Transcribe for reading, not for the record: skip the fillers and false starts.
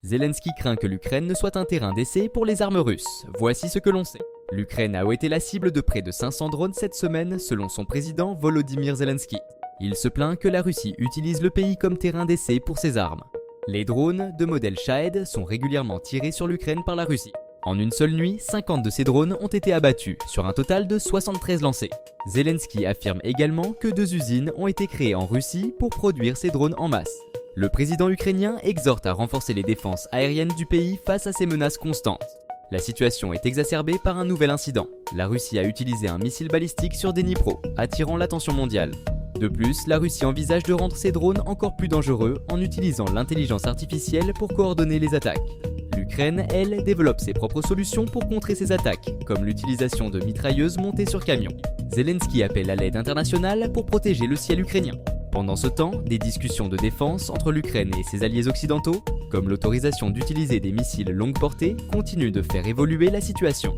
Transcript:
Zelensky craint que l'Ukraine ne soit un terrain d'essai pour les armes russes. Voici ce que l'on sait. L'Ukraine a été la cible de près de 500 drones cette semaine selon son président Volodymyr Zelensky. Il se plaint que la Russie utilise le pays comme terrain d'essai pour ses armes. Les drones de modèle Shahed sont régulièrement tirés sur l'Ukraine par la Russie. En une seule nuit, 50 de ces drones ont été abattus, sur un total de 73 lancés. Zelensky affirme également que 2 usines ont été créées en Russie pour produire ces drones en masse. Le président ukrainien exhorte à renforcer les défenses aériennes du pays face à ces menaces constantes. La situation est exacerbée par un nouvel incident. La Russie a utilisé un missile balistique sur Dnipro, attirant l'attention mondiale. De plus, la Russie envisage de rendre ses drones encore plus dangereux en utilisant l'intelligence artificielle pour coordonner les attaques. L'Ukraine, elle, développe ses propres solutions pour contrer ces attaques, comme l'utilisation de mitrailleuses montées sur camions. Zelensky appelle à l'aide internationale pour protéger le ciel ukrainien. Pendant ce temps, des discussions de défense entre l'Ukraine et ses alliés occidentaux, comme l'autorisation d'utiliser des missiles longue portée, continuent de faire évoluer la situation.